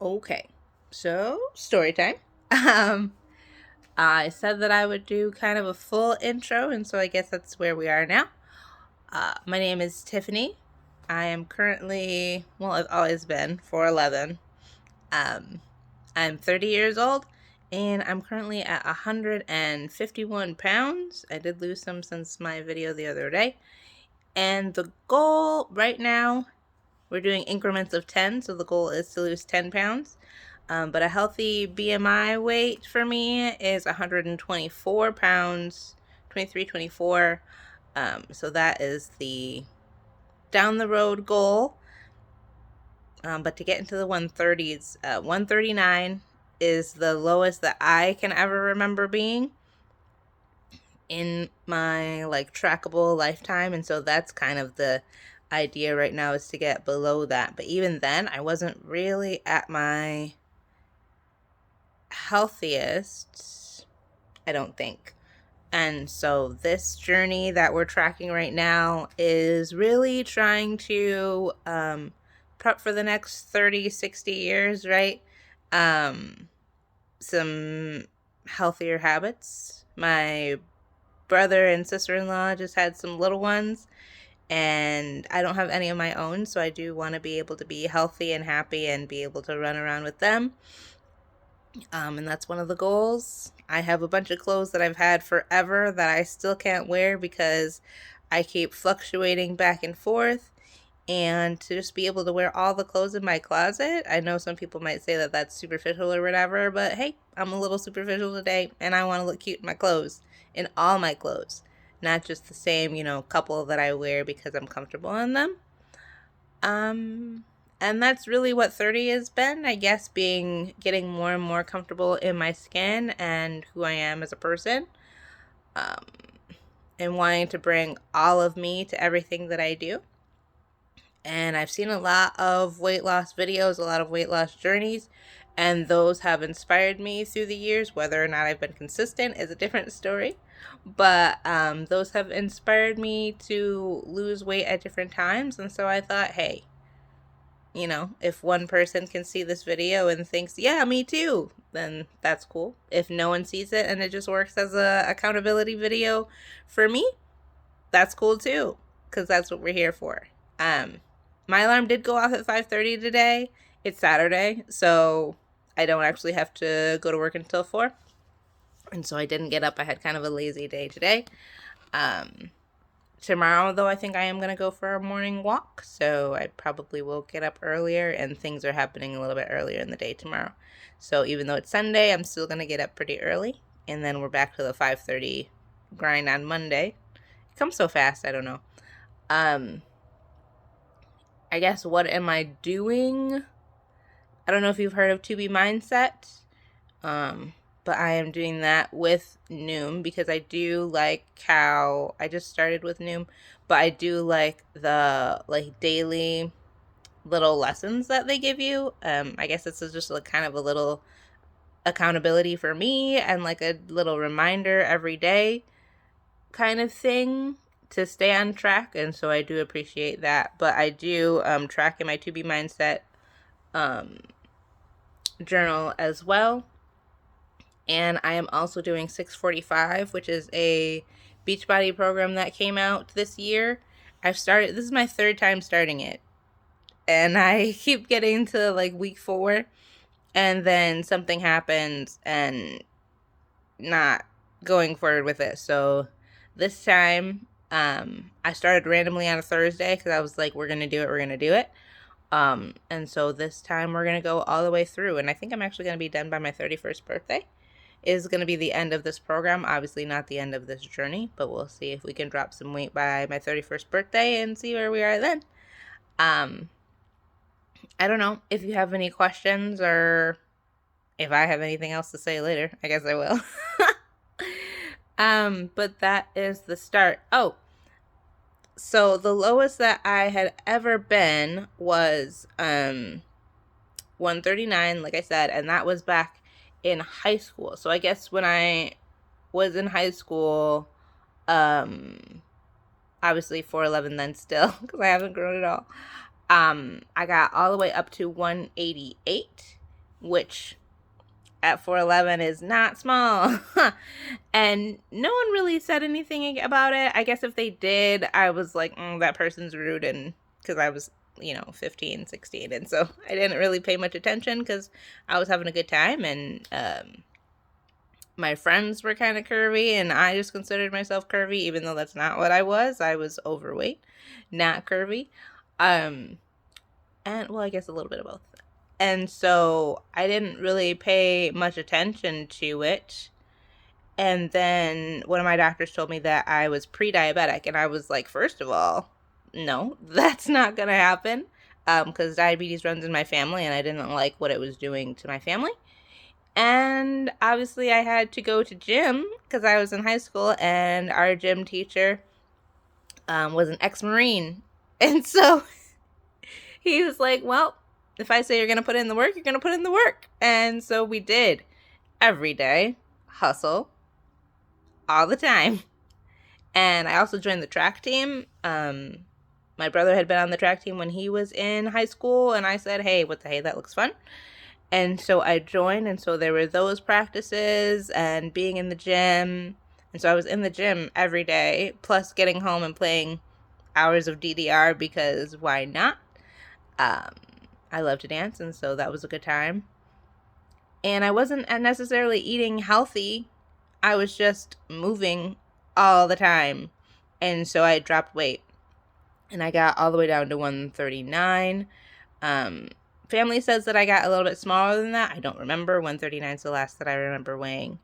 Okay, so story time. Um, I said that I would do kind of a full intro, and so I guess that's where we are now. My name is Tiffany. I am currently, well, I've always been 4'11". Um, I'm 30 years old, and I'm currently at 151 pounds. I did lose some since my video the other day. And the goal right now, we're doing increments of 10, so the goal is to lose 10 pounds. But a healthy BMI weight for me is 124 pounds, 23, 24. So that is the down the road goal. But to get into the 130s, 139 is the lowest that I can ever remember being in my like trackable lifetime. And so that's kind of the idea right now, is to get below that. But even then, I wasn't really at my healthiest, I don't think. And so this journey that we're tracking right now is really trying to prep for the next 30, 60 years, right? Some healthier habits. My brother and sister-in-law just had some little ones, and I don't have any of my own, so I do want to be able to be healthy and happy and be able to run around with them. And that's one of the goals. I have a bunch of clothes that I've had forever that I still can't wear because I keep fluctuating back and forth. And to just be able to wear all the clothes in my closet, I know some people might say that that's superficial or whatever, but hey, I'm a little superficial today, and I want to look cute in my clothes, in all my clothes, not just the same, couple that I wear because I'm comfortable in them. And that's really what 30 has been, I guess, getting more and more comfortable in my skin and who I am as a person. Um, and wanting to bring all of me to everything that I do. And I've seen a lot of weight loss videos, a lot of weight loss journeys, and those have inspired me through the years. Whether or not I've been consistent is a different story. But those have inspired me to lose weight at different times. And so I thought, hey, if one person can see this video and thinks, yeah, me too, then that's cool. If no one sees it and it just works as a accountability video for me, that's cool too, because that's what we're here for. My alarm did go off at 5:30 today. It's Saturday, so I don't actually have to go to work until 4. And so I didn't get up. I had kind of a lazy day today. Tomorrow, though, I think I am going to go for a morning walk, so I probably will get up earlier, and things are happening a little bit earlier in the day tomorrow. So even though it's Sunday, I'm still going to get up pretty early, and then we're back to the 5:30 grind on Monday. It comes so fast, I don't know. I guess, what am I doing? I don't know if you've heard of 2B Mindset, but I am doing that with Noom because I do like how I just started with Noom, but I do like the daily little lessons that they give you. I guess this is just kind of a little accountability for me and like a little reminder every day kind of thing to stay on track, and so I do appreciate that. But I do track in my 2B Mindset journal as well. And I am also doing 645, which is a Beachbody program that came out this year. This is my third time starting it. And I keep getting to like week 4, and then something happens and not going forward with it. So this time, I started randomly on a Thursday because I was like, we're going to do it. And so this time we're going to go all the way through. And I think I'm actually going to be done by my 31st birthday. Is going to be the end of this program. Obviously not the end of this journey, but we'll see if we can drop some weight by my 31st birthday and see where we are then. I don't know if you have any questions or if I have anything else to say later. I guess I will. But that is the start. Oh, so the lowest that I had ever been was 139, like I said, and that was back in high school. So I guess when I was in high school, obviously 4'11" then still, because I haven't grown at all. I got all the way up to 188, which at 4'11" is not small. And no one really said anything about it. I guess if they did, I was like, that person's rude, and because I was 15, 16, and so I didn't really pay much attention because I was having a good time, and my friends were kind of curvy, and I just considered myself curvy, even though that's not what I was. I was overweight, not curvy. And well, I guess a little bit of both. And so I didn't really pay much attention to it. And then one of my doctors told me that I was pre-diabetic, and I was like, first of all, no, that's not gonna happen, because diabetes runs in my family, and I didn't like what it was doing to my family. And obviously I had to go to gym because I was in high school, and our gym teacher was an ex-Marine. And so he was like, well, if I say you're going to put in the work, you're going to put in the work. And so we did. Every day. Hustle. All the time. And I also joined the track team. My brother had been on the track team when he was in high school, and I said, hey, what the hey, that looks fun. And so I joined, and so there were those practices and being in the gym. And so I was in the gym every day, plus getting home and playing hours of DDR, because why not? I love to dance, and so that was a good time. And I wasn't necessarily eating healthy. I was just moving all the time. And so I dropped weight. And I got all the way down to 139. Family says that I got a little bit smaller than that. I don't remember. 139 is the last that I remember weighing.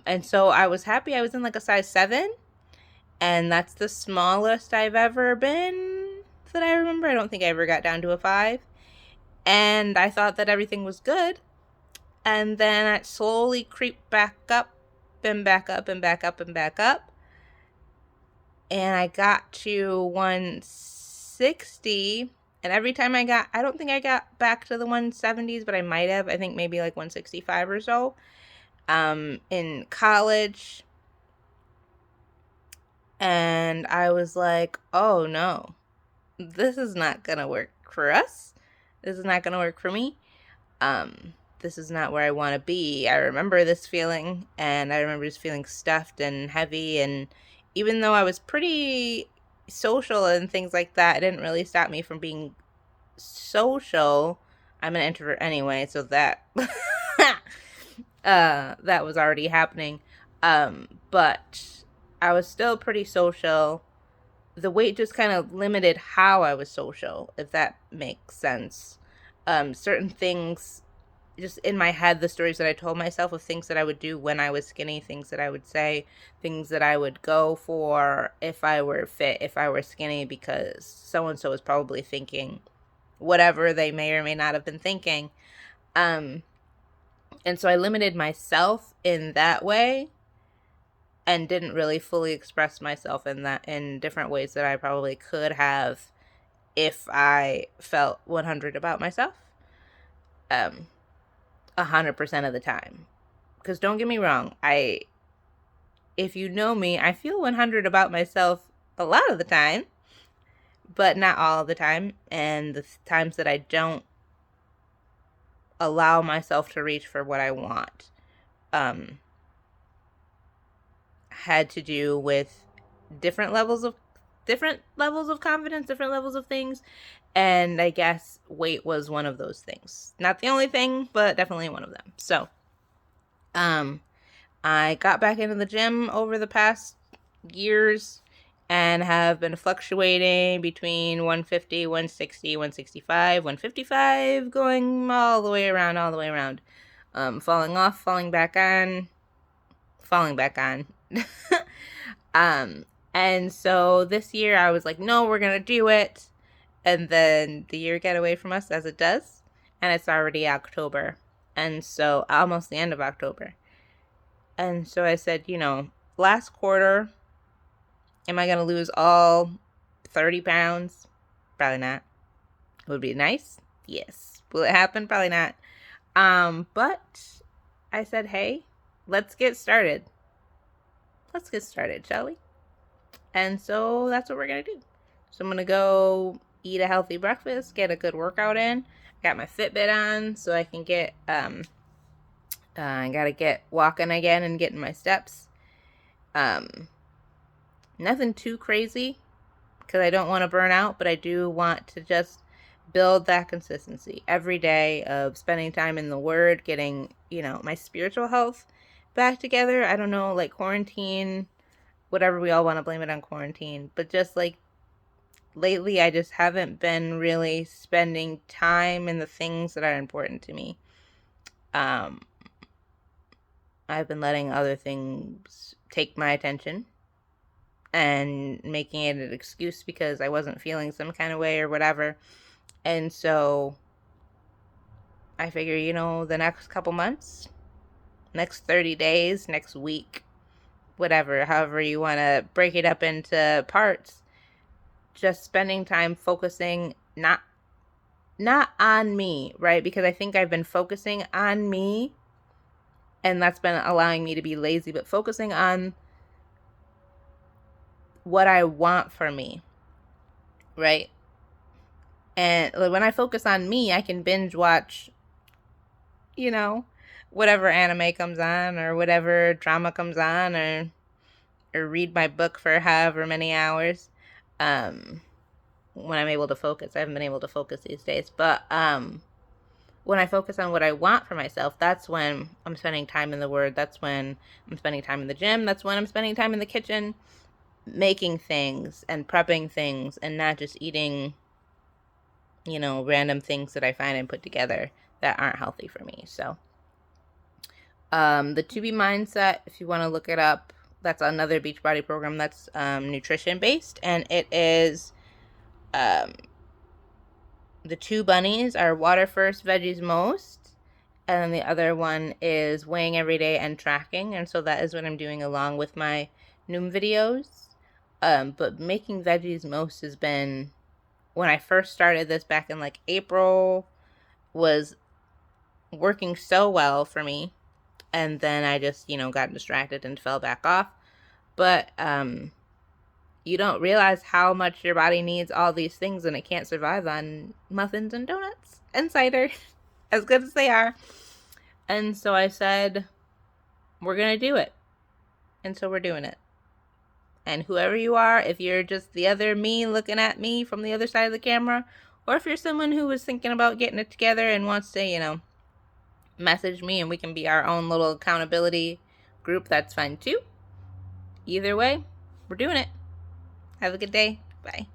And so I was happy. I was in like a size 7. And that's the smallest I've ever been that I remember. I don't think I ever got down to a 5. And I thought that everything was good. And then it slowly creeped back up and back up and back up and back up. And I got to 160. And every time I don't think I got back to the 170s, but I might have. I think maybe like 165 or so. In college. And I was like, oh no, this is not going to work for us. This is not going to work for me. This is not where I want to be. I remember this feeling, and I remember just feeling stuffed and heavy. And even though I was pretty social and things like that, it didn't really stop me from being social. I'm an introvert anyway, so that that was already happening. But I was still pretty social. The weight just kind of limited how I was social, if that makes sense. Certain things just in my head, the stories that I told myself of things that I would do when I was skinny, things that I would say, things that I would go for if I were fit, if I were skinny, because so-and-so was probably thinking whatever they may or may not have been thinking. And so I limited myself in that way and didn't really fully express myself in different ways that I probably could have if I felt 100 about myself. 100% of the time. Because don't get me wrong, if you know me, I feel 100 about myself a lot of the time, but not all the time. And the times that I don't allow myself to reach for what I want, had to do with different levels of confidence, different levels of things. And I guess weight was one of those things. Not the only thing, but definitely one of them. So, I got back into the gym over the past years and have been fluctuating between 150, 160, 165, 155, going all the way around. Falling off, falling back on. And so this year I was like, no, we're going to do it. And then the year got away from us, as it does. And it's already October. And so almost the end of October. And so I said, last quarter, am I going to lose all 30 pounds? Probably not. Would it be nice? Yes. Will it happen? Probably not. But I said, hey, let's get started. Let's get started, shall we? And so that's what we're going to do. So I'm going to go eat a healthy breakfast, get a good workout in, Got my Fitbit on so I can get, I gotta get walking again and getting my steps. Nothing too crazy because I don't want to burn out, but I do want to just build that consistency every day of spending time in the Word, getting, my spiritual health back together. I don't know, like quarantine, whatever, we all want to blame it on quarantine, but just like lately, I just haven't been really spending time in the things that are important to me. Um, I've been letting other things take my attention and making it an excuse because I wasn't feeling some kind of way or whatever. And so I figure, the next couple months, next 30 days, next week, whatever, however you want to break it up into parts, just spending time focusing not on me, right? Because I think I've been focusing on me and that's been allowing me to be lazy, but focusing on what I want for me, right? And when I focus on me, I can binge watch, you know, whatever anime comes on or whatever drama comes on, or read my book for however many hours. When I'm able to focus. I haven't been able to focus these days, but when I focus on what I want for myself, that's when I'm spending time in the Word. That's when I'm spending time in the gym. That's when I'm spending time in the kitchen making things and prepping things and not just eating, random things that I find and put together that aren't healthy for me. So, the To Be Mindset, if you want to look it up, that's another Beachbody program that's nutrition based, and it is the two bunnies are water first, veggies most, and then the other one is weighing every day and tracking, and so that is what I'm doing along with my Noom videos. But making veggies most has been, when I first started this back in like April, was working so well for me, and then I just, got distracted and fell back off. But you don't realize how much your body needs all these things, and it can't survive on muffins and donuts and cider, as good as they are. And so I said, we're going to do it. And so we're doing it. And whoever you are, if you're just the other me looking at me from the other side of the camera, or if you're someone who was thinking about getting it together and wants to, message me and we can be our own little accountability group, that's fine too. Either way, we're doing it. Have a good day. Bye.